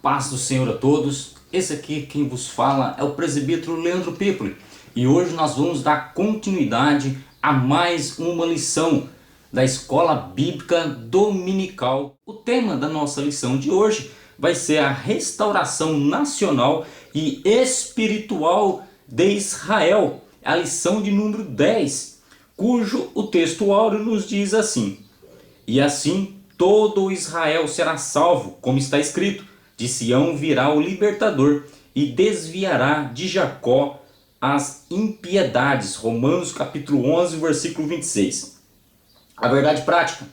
paz do Senhor a todos. Esse aqui quem vos fala é o presbítero Leandro Pipoli. E hoje nós vamos dar continuidade a mais uma lição da Escola Bíblica Dominical. O tema da nossa lição de hoje vai ser a restauração nacional e espiritual de Israel. A lição de número 10, cujo o texto áureo nos diz assim: E assim todo Israel será salvo, como está escrito: de Sião virá o libertador e desviará de Jacó as impiedades. Romanos capítulo 11, versículo 26. A verdade prática: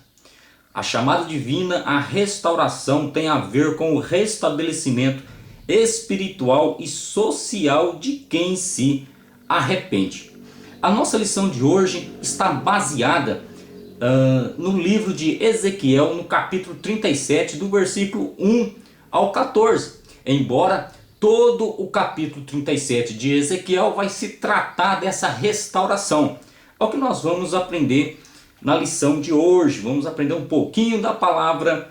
a chamada divina à restauração tem a ver com o restabelecimento espiritual e social de quem se arrepende. A nossa lição de hoje está baseada no livro de Ezequiel, no capítulo 37, do versículo 1 ao 14. Embora todo o capítulo 37 de Ezequiel vai se tratar dessa restauração. É o que nós vamos aprender na lição de hoje. Vamos aprender um pouquinho da palavra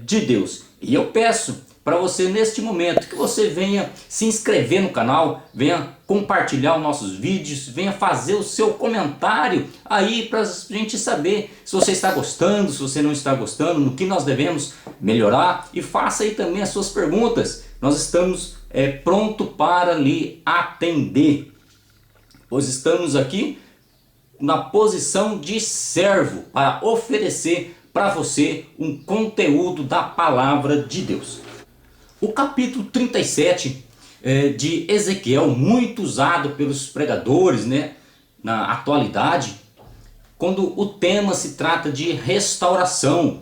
de Deus. E eu peço para você neste momento que você venha se inscrever no canal, venha compartilhar os nossos vídeos, venha fazer o seu comentário aí para a gente saber se você está gostando, se você não está gostando, no que nós devemos melhorar, e faça aí também as suas perguntas. Nós estamos pronto para lhe atender, pois estamos aqui na posição de servo para oferecer para você um conteúdo da palavra de Deus. O capítulo 37 de Ezequiel, muito usado pelos pregadores, na atualidade, quando o tema se trata de restauração,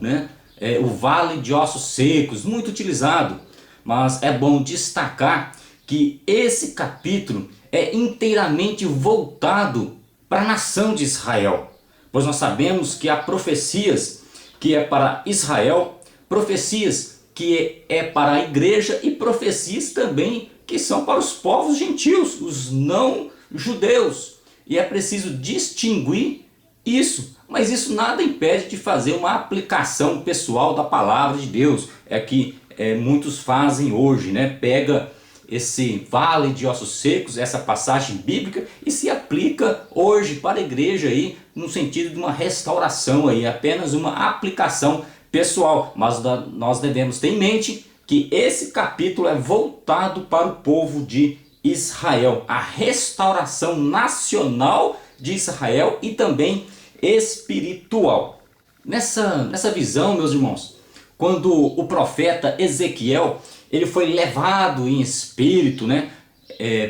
o vale de ossos secos, muito utilizado. Mas é bom destacar que esse capítulo é inteiramente voltado para a nação de Israel, pois nós sabemos que há profecias que é para Israel, profecias que é para a igreja e profecias também que são para os povos gentios, os não judeus. E é preciso distinguir isso, mas isso nada impede de fazer uma aplicação pessoal da palavra de Deus. É que muitos fazem hoje, pega esse vale de ossos secos, essa passagem bíblica, e se aplica hoje para a igreja aí, no sentido de uma restauração aí, apenas uma aplicação pessoal. Mas nós devemos ter em mente que esse capítulo é voltado para o povo de Israel, a restauração nacional de Israel e também espiritual. Nessa visão, meus irmãos, quando o profeta Ezequiel ele foi levado em espírito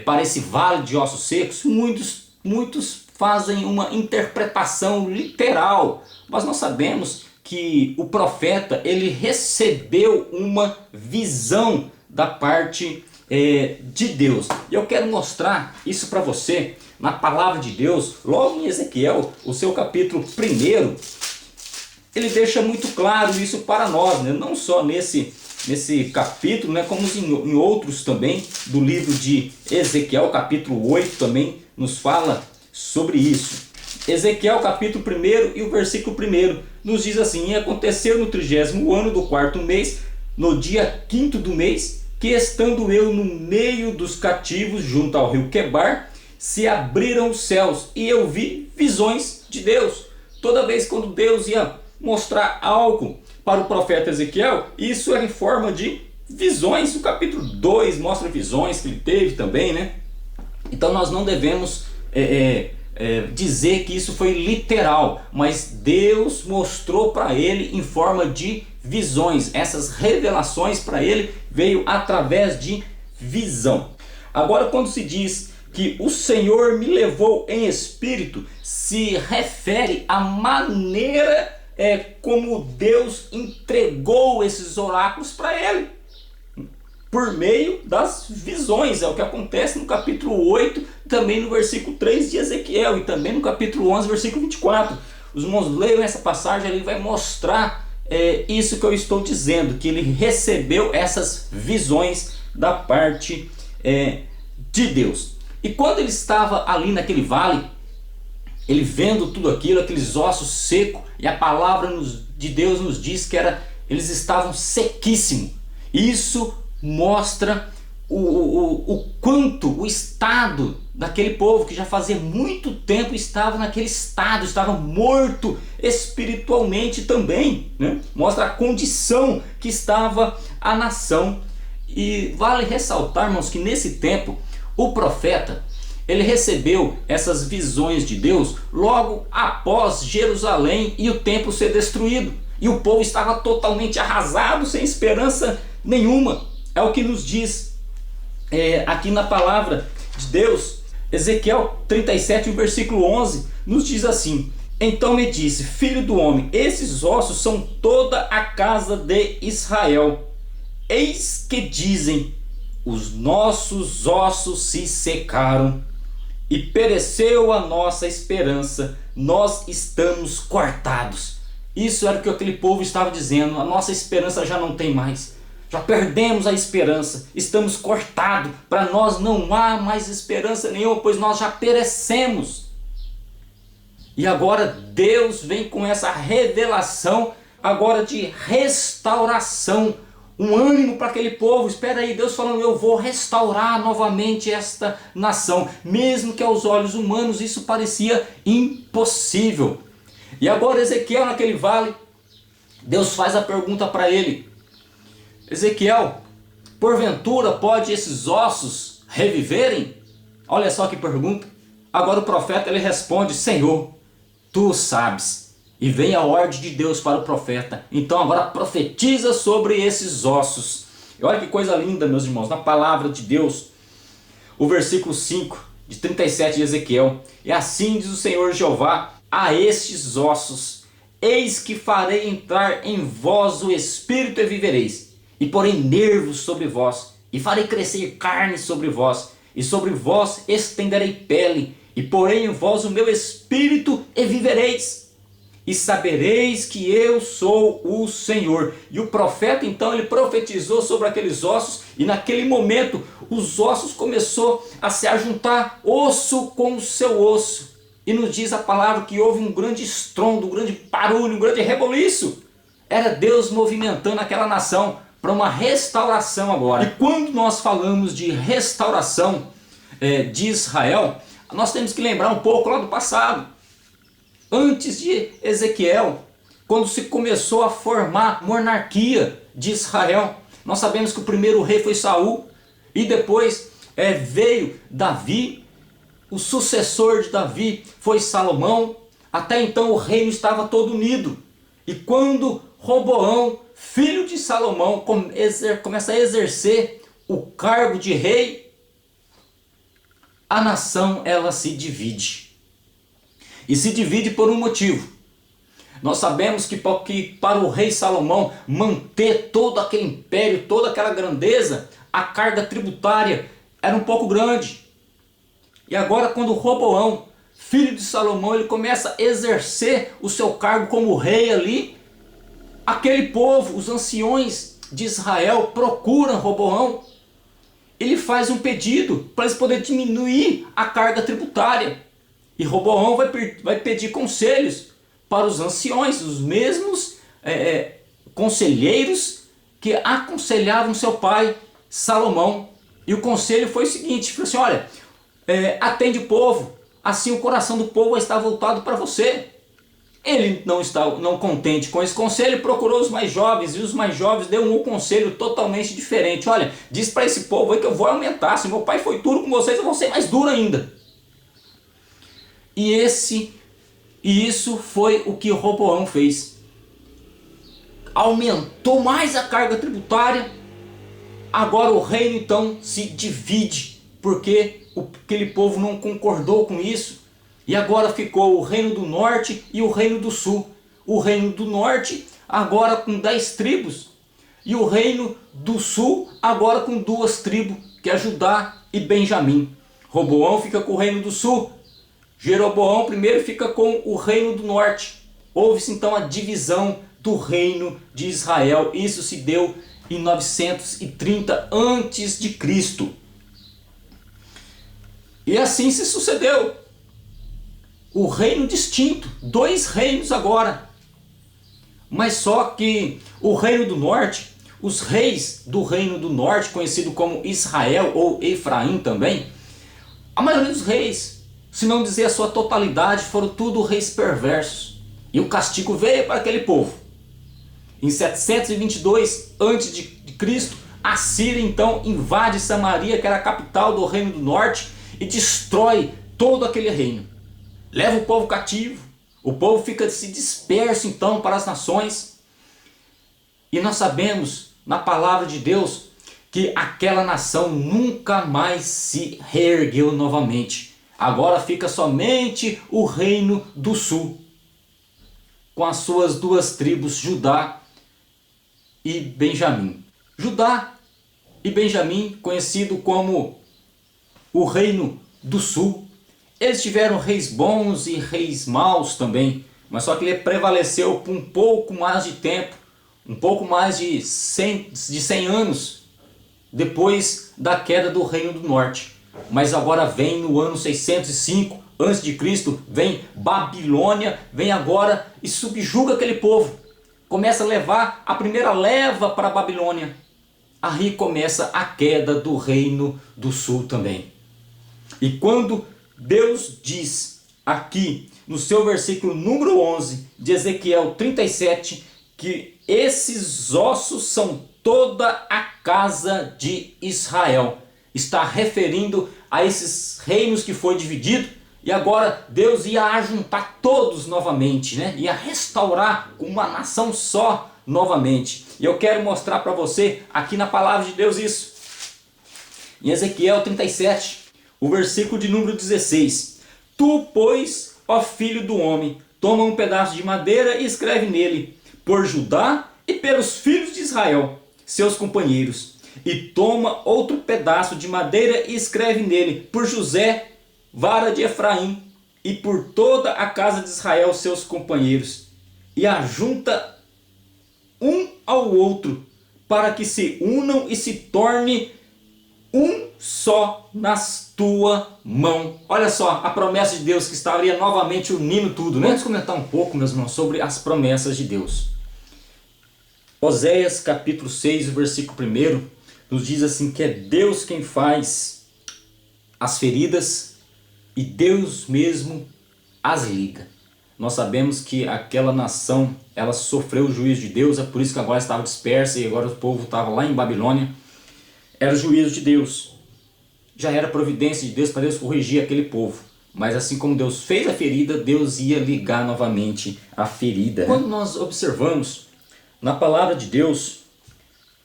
para esse vale de ossos secos, muitos fazem uma interpretação literal, mas nós sabemos que o profeta ele recebeu uma visão da parte de Deus. E eu quero mostrar isso para você na palavra de Deus, logo em Ezequiel, o seu capítulo 1. Ele deixa muito claro isso para nós, não só nesse capítulo, como em outros também do livro de Ezequiel, capítulo 8 também nos fala sobre isso. Ezequiel capítulo 1 e o versículo 1 nos diz assim: E aconteceu no 30º ano do 4º mês, no dia 5º do mês, que estando eu no meio dos cativos junto ao rio Quebar, se abriram os céus e eu vi visões de Deus. Toda vez quando Deus ia mostrar algo para o profeta Ezequiel, isso era em forma de visões. O capítulo 2 mostra visões que ele teve também, Então nós não devemos dizer que isso foi literal, mas Deus mostrou para ele em forma de visões. Essas revelações para ele veio através de visão. Agora, quando se diz que o Senhor me levou em espírito, se refere à maneira como Deus entregou esses oráculos para ele, por meio das visões. É o que acontece no capítulo 8, também no versículo 3 de Ezequiel, e também no capítulo 11, versículo 24. Os irmãos leiam essa passagem, ele vai mostrar isso que eu estou dizendo, que ele recebeu essas visões da parte de Deus. E quando ele estava ali naquele vale, ele vendo tudo aquilo, aqueles ossos secos, e a palavra de Deus nos diz que eles estavam sequíssimos. Isso mostra o estado daquele povo que já fazia muito tempo estava naquele estado, estava morto espiritualmente também, né? Mostra a condição que estava a nação. E vale ressaltar, irmãos, que nesse tempo o profeta, ele recebeu essas visões de Deus logo após Jerusalém e o templo ser destruído, e o povo estava totalmente arrasado, sem esperança nenhuma. É o que nos diz aqui na palavra de Deus. Ezequiel 37, versículo 11, nos diz assim: então me disse, filho do homem, esses ossos são toda a casa de Israel. Eis que dizem, os nossos ossos se secaram e pereceu a nossa esperança, nós estamos cortados. Isso era o que aquele povo estava dizendo: a nossa esperança já não tem mais, já perdemos a esperança, estamos cortados, para nós não há mais esperança nenhuma, pois nós já perecemos. E agora Deus vem com essa revelação agora de restauração, um ânimo para aquele povo. Espera aí, Deus falando: eu vou restaurar novamente esta nação, mesmo que aos olhos humanos isso parecia impossível. E agora Ezequiel, naquele vale, Deus faz a pergunta para ele: Ezequiel, porventura pode esses ossos reviverem? Olha só que pergunta. Agora o profeta, ele responde: Senhor, tu sabes. E vem a ordem de Deus para o profeta: então agora profetiza sobre esses ossos. E olha que coisa linda, meus irmãos, na palavra de Deus, o versículo 5 de 37 de Ezequiel: e assim diz o Senhor Jeová a estes ossos: eis que farei entrar em vós o espírito e vivereis, e porei nervos sobre vós, e farei crescer carne sobre vós, e sobre vós estenderei pele, e porei em vós o meu espírito e vivereis, e sabereis que eu sou o Senhor. E o profeta então, ele profetizou sobre aqueles ossos, e naquele momento os ossos começou a se ajuntar, osso com o seu osso. E nos diz a palavra que houve um grande estrondo, um grande barulho, um grande reboliço. Era Deus movimentando aquela nação para uma restauração agora. E quando nós falamos de restauração de Israel, nós temos que lembrar um pouco lá do passado. Antes de Ezequiel, quando se começou a formar a monarquia de Israel, nós sabemos que o primeiro rei foi Saul, e depois veio Davi. O sucessor de Davi foi Salomão. Até então o reino estava todo unido. E quando Roboão, filho de Salomão, começa a exercer o cargo de rei, a nação, ela se divide. E se divide por um motivo. Nós sabemos que para o rei Salomão manter todo aquele império, toda aquela grandeza, a carga tributária era um pouco grande. E agora, quando Roboão, filho de Salomão, ele começa a exercer o seu cargo como rei ali, aquele povo, os anciões de Israel, procuram Roboão. Ele faz um pedido para eles poderem diminuir a carga tributária. E Roboão vai pedir conselhos para os anciões, os mesmos conselheiros que aconselhavam seu pai Salomão. E o conselho foi o seguinte: falou assim: olha, atende o povo, assim o coração do povo vai estar voltado para você. Ele não contente com esse conselho, procurou os mais jovens, e os mais jovens deu um conselho totalmente diferente. Olha, diz para esse povo aí que eu vou aumentar, se meu pai foi duro com vocês, eu vou ser mais duro ainda. E isso foi o que Roboão fez. Aumentou mais a carga tributária. Agora o reino então se divide, porque aquele povo não concordou com isso. E agora ficou o reino do norte e o reino do sul. O reino do norte agora com 10 tribos. E o reino do sul agora com 2 tribos, que é Judá e Benjamim. Roboão fica com o reino do sul. Jeroboão primeiro fica com o reino do norte. Houve-se então a divisão do reino de Israel. Isso se deu em 930 antes de Cristo. E assim se sucedeu. O reino distinto, 2 reinos agora. Mas só que o reino do norte, os reis do reino do norte, conhecido como Israel ou Efraim também, a maioria dos reis, se não dizer a sua totalidade, foram tudo reis perversos. E o castigo veio para aquele povo. Em 722 a.C., a Síria então invade Samaria, que era a capital do reino do norte, e destrói todo aquele reino. Leva o povo cativo, o povo fica se disperso então para as nações. E nós sabemos na palavra de Deus que aquela nação nunca mais se reergueu novamente. Agora fica somente o reino do sul, com as suas duas tribos, Judá e Benjamim. Judá e Benjamim, conhecido como o reino do sul, eles tiveram reis bons e reis maus também, mas só que ele prevaleceu por um pouco mais de tempo, um pouco mais de 100 anos depois da queda do reino do norte. Mas agora vem no ano 605 a.C., vem Babilônia, vem agora e subjuga aquele povo. Começa a levar a primeira leva para a Babilônia. Aí começa a queda do reino do sul também. E quando Deus diz aqui no seu versículo número 11 de Ezequiel 37 que esses ossos são toda a casa de Israel, está referindo a esses reinos que foi dividido, e agora Deus ia ajuntar todos novamente, né? Ia restaurar uma nação só novamente. E eu quero mostrar para você aqui na palavra de Deus isso. Em Ezequiel 37, o versículo de número 16. Tu, pois, ó filho do homem, toma um pedaço de madeira e escreve nele, por Judá e pelos filhos de Israel, seus companheiros. E toma outro pedaço de madeira e escreve nele, por José, vara de Efraim, e por toda a casa de Israel, seus companheiros. E ajunta um ao outro, para que se unam e se torne um só nas tua mão. Olha só a promessa de Deus que estaria novamente unindo tudo, né? Vamos comentar um pouco, meus irmãos, sobre as promessas de Deus. Oséias capítulo 6, o versículo 1, nos diz assim que é Deus quem faz as feridas e Deus mesmo as liga. Nós sabemos que aquela nação, ela sofreu o juízo de Deus, é por isso que agora estava dispersa e agora o povo estava lá em Babilônia. Era o juízo de Deus, já era providência de Deus para Deus corrigir aquele povo. Mas assim como Deus fez a ferida, Deus ia ligar novamente a ferida. Quando nós observamos na palavra de Deus,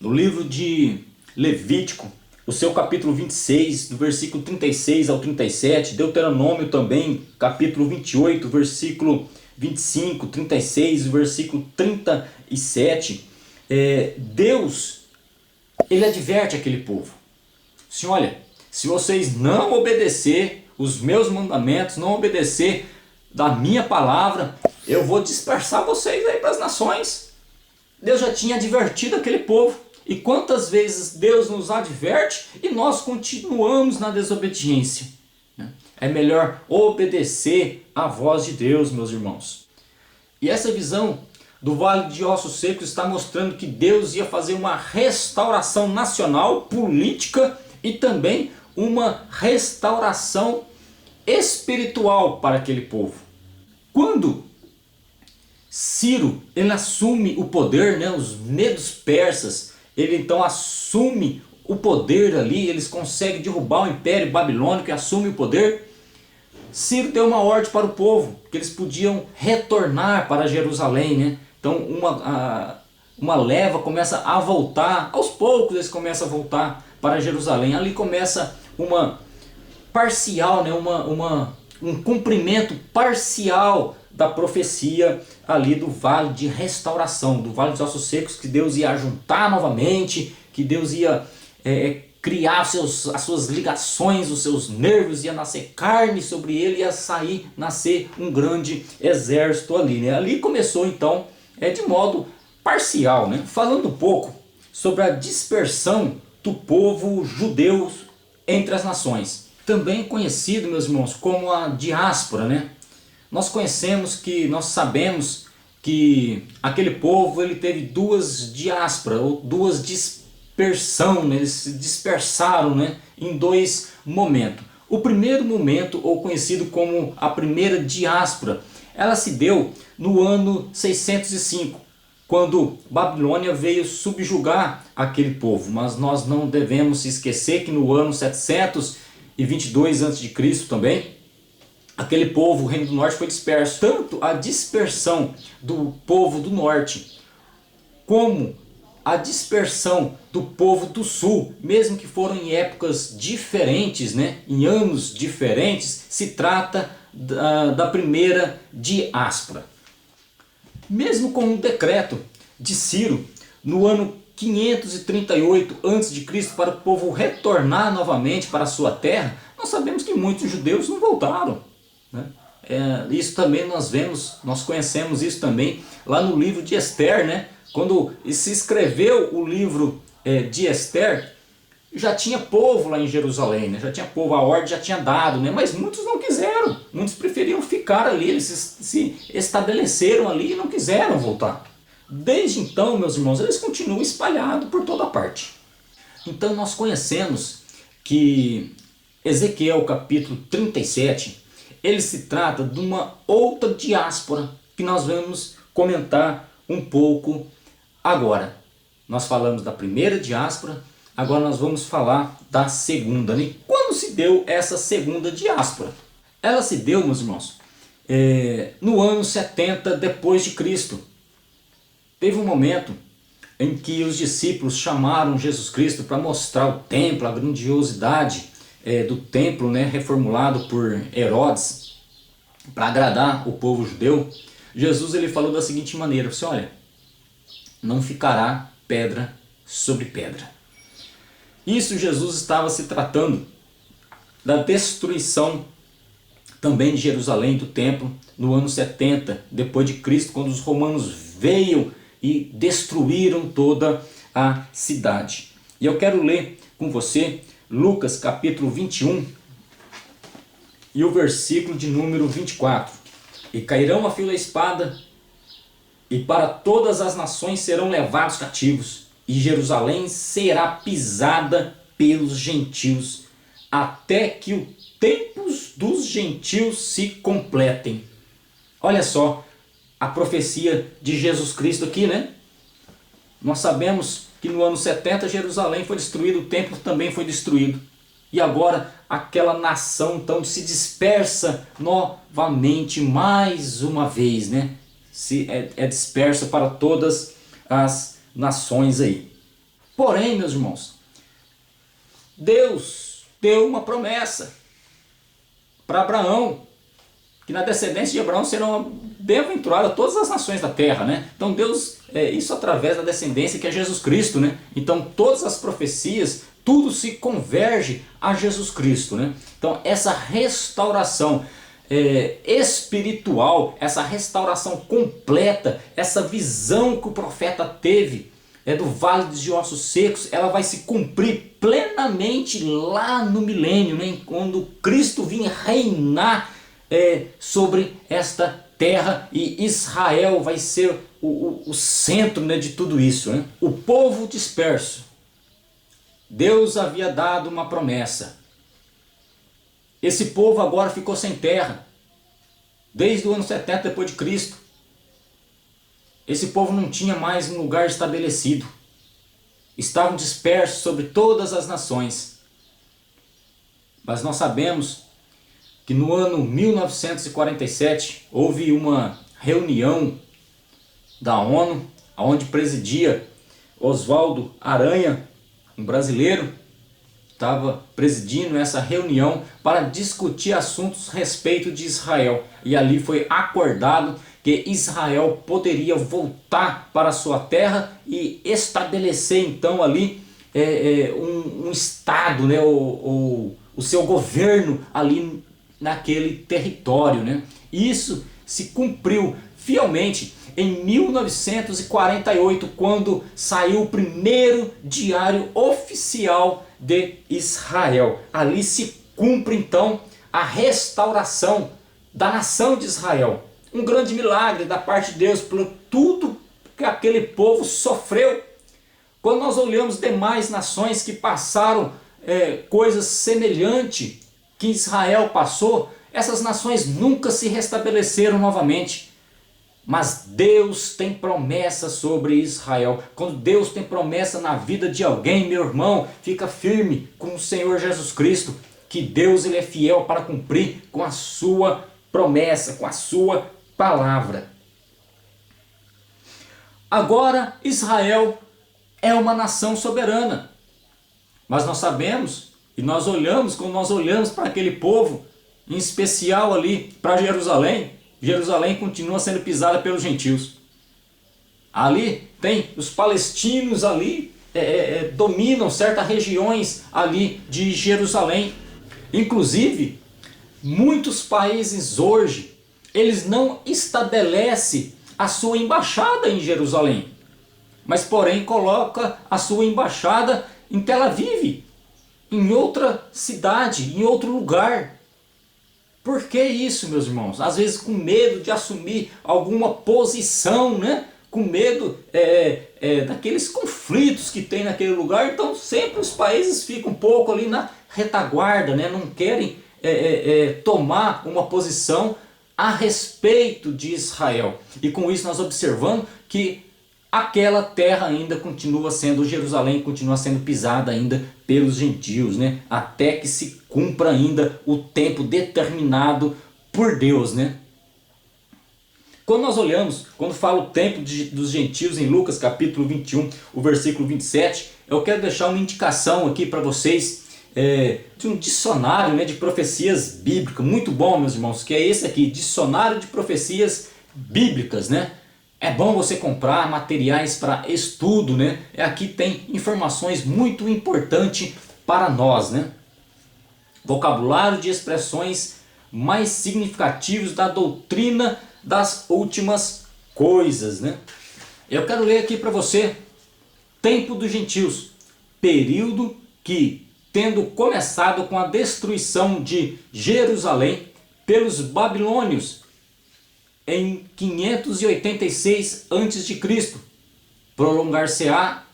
no livro de Levítico, o seu capítulo 26, do versículo 36 ao 37, Deuteronômio também, capítulo 28, versículo 25, 36, versículo 37, Deus, ele adverte aquele povo. Assim, olha, se vocês não obedecer os meus mandamentos, não obedecer da minha palavra, eu vou dispersar vocês aí para as nações. Deus já tinha advertido aquele povo. E quantas vezes Deus nos adverte e nós continuamos na desobediência? É melhor obedecer à voz de Deus, meus irmãos. E essa visão do Vale de Ossos Secos está mostrando que Deus ia fazer uma restauração nacional, política e também uma restauração espiritual para aquele povo. Quando Ciro ele assume o poder, né, os medos persas, ele então assume o poder ali, eles conseguem derrubar o Império Babilônico e assume o poder. Ciro deu uma ordem para o povo, que eles podiam retornar para Jerusalém, né? Então uma leva começa a voltar, aos poucos eles começam a voltar para Jerusalém. Ali começa uma parcial, né? Um cumprimento parcial da profecia ali do Vale de Restauração, do Vale dos Ossos Secos, que Deus ia juntar novamente, que Deus ia criar as suas ligações, os seus nervos, ia nascer carne sobre ele, ia nascer um grande exército ali, né? Ali começou então, de modo parcial, né? Falando um pouco sobre a dispersão do povo judeu entre as nações, também conhecido, meus irmãos, como a diáspora, né? Nós sabemos que aquele povo ele teve duas diásporas, ou duas dispersão, né? Eles se dispersaram, né, em dois momentos. O primeiro momento, ou conhecido como a primeira diáspora, ela se deu no ano 605, quando Babilônia veio subjugar aquele povo. Mas nós não devemos esquecer que no ano 722 a.C. também, aquele povo, o Reino do Norte, foi disperso. Tanto a dispersão do povo do Norte, como a dispersão do povo do Sul, mesmo que foram em épocas diferentes, né, em anos diferentes, se trata da primeira diáspora. Mesmo com o decreto de Ciro, no ano 538 a.C., para o povo retornar novamente para a sua terra, nós sabemos que muitos judeus não voltaram, né? Isso também nós conhecemos isso também lá no livro de Esther, né? Quando se escreveu o livro de Esther, já tinha povo lá em Jerusalém, né? Já tinha povo, a ordem já tinha dado, né? Mas muitos não quiseram, muitos preferiam ficar ali, eles se estabeleceram ali e não quiseram voltar. Desde então, meus irmãos, eles continuam espalhados por toda parte. Então nós conhecemos que Ezequiel capítulo 37, ele se trata de uma outra diáspora que nós vamos comentar um pouco agora. Nós falamos da primeira diáspora, agora nós vamos falar da segunda, né? Quando se deu essa segunda diáspora? Ela se deu, meus irmãos, no ano 70 depois de Cristo. Teve um momento em que os discípulos chamaram Jesus Cristo para mostrar o templo, a grandiosidade do templo, né, reformulado por Herodes, para agradar o povo judeu. Jesus ele falou da seguinte maneira, assim, olha, não ficará pedra sobre pedra. Isso Jesus estava se tratando da destruição também de Jerusalém, do templo, no ano 70 depois de Cristo, quando os romanos veio e destruíram toda a cidade. E eu quero ler com você Lucas capítulo 21 e o versículo de número 24. E cairão a fio da espada, e para todas as nações serão levados cativos, e Jerusalém será pisada pelos gentios, até que os tempos dos gentios se completem. Olha só a profecia de Jesus Cristo aqui, né? Nós sabemos que no ano 70 Jerusalém foi destruído, o templo também foi destruído. E agora aquela nação então se dispersa novamente, mais uma vez, né? É dispersa para todas as nações aí. Porém, meus irmãos, Deus deu uma promessa para Abraão, que na descendência de Abraão serão bem-aventuradas todas as nações da terra, né? Então Deus, isso através da descendência que é Jesus Cristo, né? Então todas as profecias, tudo se converge a Jesus Cristo, né? Então essa restauração espiritual, essa restauração completa, essa visão que o profeta teve do vale de ossos secos, ela vai se cumprir plenamente lá no milênio, né? Quando Cristo vir reinar sobre esta terra, e Israel vai ser o centro, né, de tudo isso, né? O povo disperso, Deus havia dado uma promessa. Esse povo agora ficou sem terra, desde o ano 70 depois de Cristo. Esse povo não tinha mais um lugar estabelecido, estavam dispersos sobre todas as nações. Mas nós sabemos que no ano 1947 houve uma reunião da ONU, onde presidia Oswaldo Aranha, um brasileiro, estava presidindo essa reunião para discutir assuntos a respeito de Israel. E ali foi acordado que Israel poderia voltar para a sua terra e estabelecer então ali um estado, né, o seu governo ali naquele território, né? Isso se cumpriu fielmente em 1948, quando saiu o primeiro diário oficial de Israel. Ali se cumpre então a restauração da nação de Israel. um grande milagre da parte de Deus por tudo que aquele povo sofreu. Quando nós olhamos demais nações que passaram coisas semelhantes que Israel passou, essas nações nunca se restabeleceram novamente. Mas Deus tem promessa sobre Israel. Quando Deus tem promessa na vida de alguém, meu irmão, fica firme com o Senhor Jesus Cristo, que Deus ele é fiel para cumprir com a sua promessa, com a sua palavra. Agora Israel é uma nação soberana. Mas nós sabemos e nós olhamos, quando nós olhamos para aquele povo, em especial ali para Jerusalém, Jerusalém continua sendo pisada pelos gentios. Ali tem os palestinos ali, dominam certas regiões ali de Jerusalém. Inclusive, muitos países hoje, eles não estabelecem a sua embaixada em Jerusalém, mas porém coloca a sua embaixada em Tel Aviv, em outra cidade, em outro lugar. Por que isso, meus irmãos? Às vezes com medo de assumir alguma posição, né? Com medo daqueles conflitos que tem naquele lugar. Então sempre os países ficam um pouco ali na retaguarda, né? Não querem tomar uma posição a respeito de Israel. E com isso nós observamos que aquela terra ainda continua sendo, Jerusalém continua sendo pisada ainda pelos gentios, né? Até que se cumpra ainda o tempo determinado por Deus, né? Quando nós olhamos, quando fala o tempo dos gentios em Lucas capítulo 21, o versículo 27, eu quero deixar uma indicação aqui para vocês de um dicionário, né, de profecias bíblicas, muito bom, meus irmãos, que é esse aqui, Dicionário de Profecias Bíblicas, né? É bom você comprar materiais para estudo, né? Aqui tem informações muito importantes para nós, né? Vocabulário de expressões mais significativos da doutrina das últimas coisas, né? Eu quero ler aqui para você: tempo dos gentios, período que, tendo começado com a destruição de Jerusalém pelos babilônios em 586 a.C., prolongar-se-á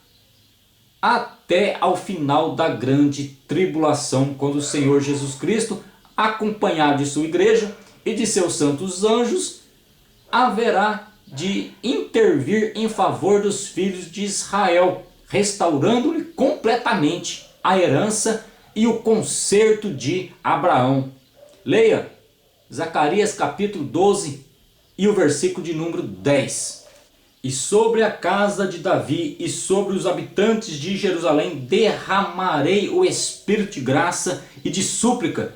até ao final da grande tribulação, quando o Senhor Jesus Cristo, acompanhado de sua igreja e de seus santos anjos, haverá de intervir em favor dos filhos de Israel, restaurando-lhe completamente a herança e o conserto de Abraão. Leia Zacarias capítulo 12 e o versículo de número 10. E sobre a casa de Davi e sobre os habitantes de Jerusalém derramarei o espírito de graça e de súplica,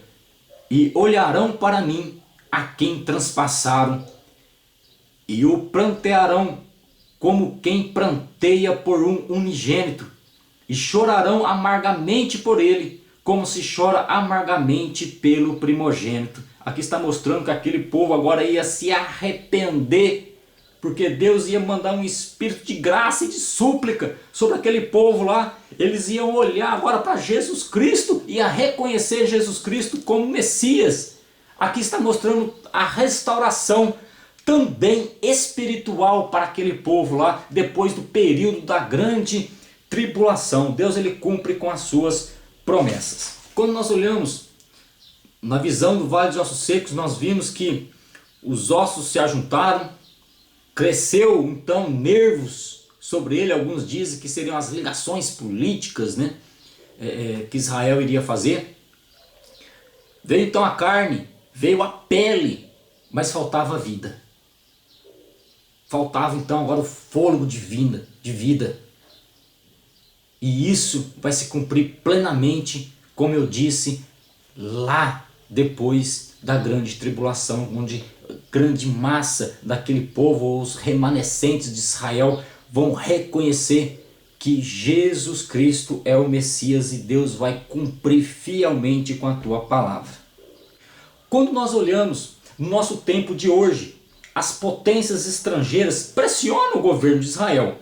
e olharão para mim a quem transpassaram, e o prantearão como quem pranteia por um unigênito, e chorarão amargamente por ele, como se chora amargamente pelo primogênito. Aqui está mostrando que aquele povo agora ia se arrepender, porque Deus ia mandar um espírito de graça e de súplica sobre aquele povo lá. Eles iam olhar agora para Jesus Cristo e a reconhecer Jesus Cristo como Messias. Aqui está mostrando a restauração também espiritual para aquele povo lá, depois do período da grande tribulação. Deus ele cumpre com as suas promessas. Quando nós olhamos na visão do Vale dos Ossos Secos, nós vimos que os ossos se ajuntaram, cresceu então nervos sobre ele. Alguns dizem que seriam as ligações políticas, né, que Israel iria fazer. Veio então a carne, veio a pele, mas faltava a vida. Faltava então agora o fôlego de vida. E isso vai se cumprir plenamente, como eu disse, lá depois da grande tribulação, onde grande massa daquele povo, os remanescentes de Israel, vão reconhecer que Jesus Cristo é o Messias e Deus vai cumprir fielmente com a tua palavra. Quando nós olhamos no nosso tempo de hoje, as potências estrangeiras pressionam o governo de Israel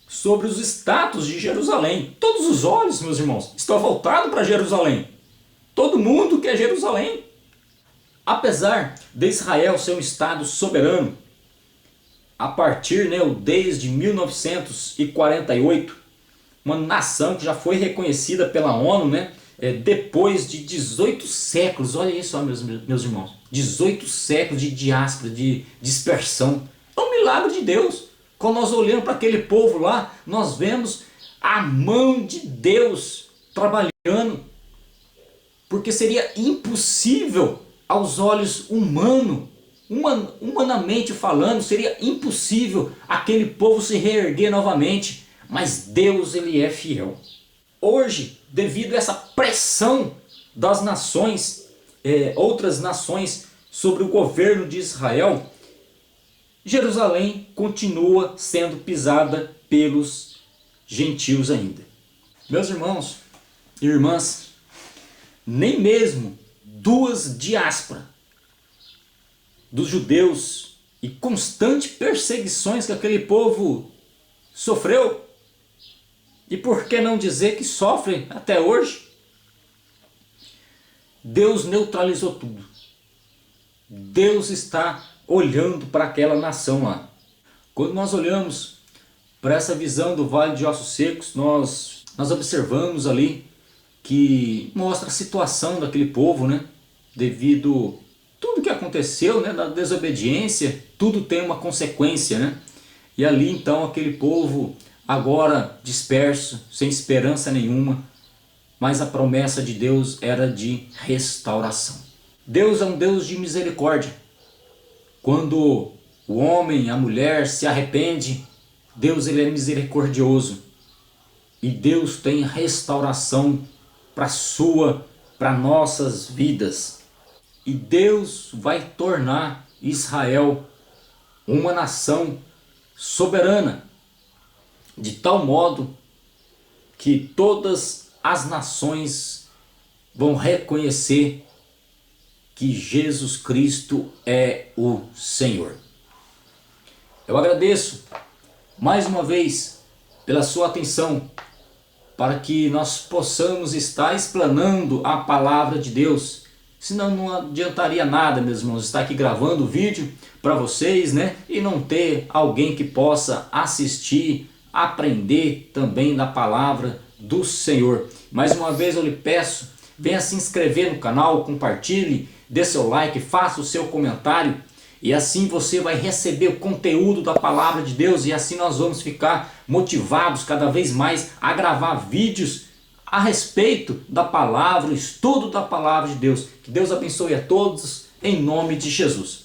sobre os status de Jerusalém. Todos os olhos, meus irmãos, estão voltados para Jerusalém. Todo mundo quer Jerusalém. Apesar de Israel ser um estado soberano, a partir, desde 1948, uma nação que já foi reconhecida pela ONU, depois de 18 séculos, olha isso, meus irmãos, 18 séculos de diáspora, de dispersão. É um milagre de Deus. Quando nós olhamos para aquele povo lá, nós vemos a mão de Deus trabalhando, porque seria impossível aos olhos humanamente falando, seria impossível aquele povo se reerguer novamente, mas Deus, ele é fiel. Hoje, devido a essa pressão das nações, outras nações sobre o governo de Israel, Jerusalém continua sendo pisada pelos gentios ainda. Meus irmãos e irmãs, nem mesmo duas diásporas dos judeus e constantes perseguições que aquele povo sofreu, e por que não dizer que sofre até hoje, Deus neutralizou tudo. Deus está olhando para aquela nação lá. Quando nós olhamos para essa visão do Vale de Ossos Secos, nós observamos ali que mostra a situação daquele povo, devido tudo que aconteceu, da desobediência, tudo tem uma consequência, E ali então aquele povo agora disperso, sem esperança nenhuma, mas a promessa de Deus era de restauração. Deus é um Deus de misericórdia. Quando o homem, a mulher se arrepende, Deus, ele é misericordioso. E Deus tem restauração para nossas vidas. E Deus vai tornar Israel uma nação soberana, de tal modo que todas as nações vão reconhecer que Jesus Cristo é o Senhor. Eu agradeço mais uma vez pela sua atenção, para que nós possamos estar explanando a palavra de Deus. Senão não adiantaria nada, meus irmãos, estar aqui gravando o vídeo para vocês, e não ter alguém que possa assistir, aprender também da palavra do Senhor. Mais uma vez eu lhe peço, venha se inscrever no canal, compartilhe, dê seu like, faça o seu comentário, e assim você vai receber o conteúdo da palavra de Deus, e assim nós vamos ficar motivados cada vez mais a gravar vídeos a respeito da palavra, o estudo da palavra de Deus. Que Deus abençoe a todos, em nome de Jesus.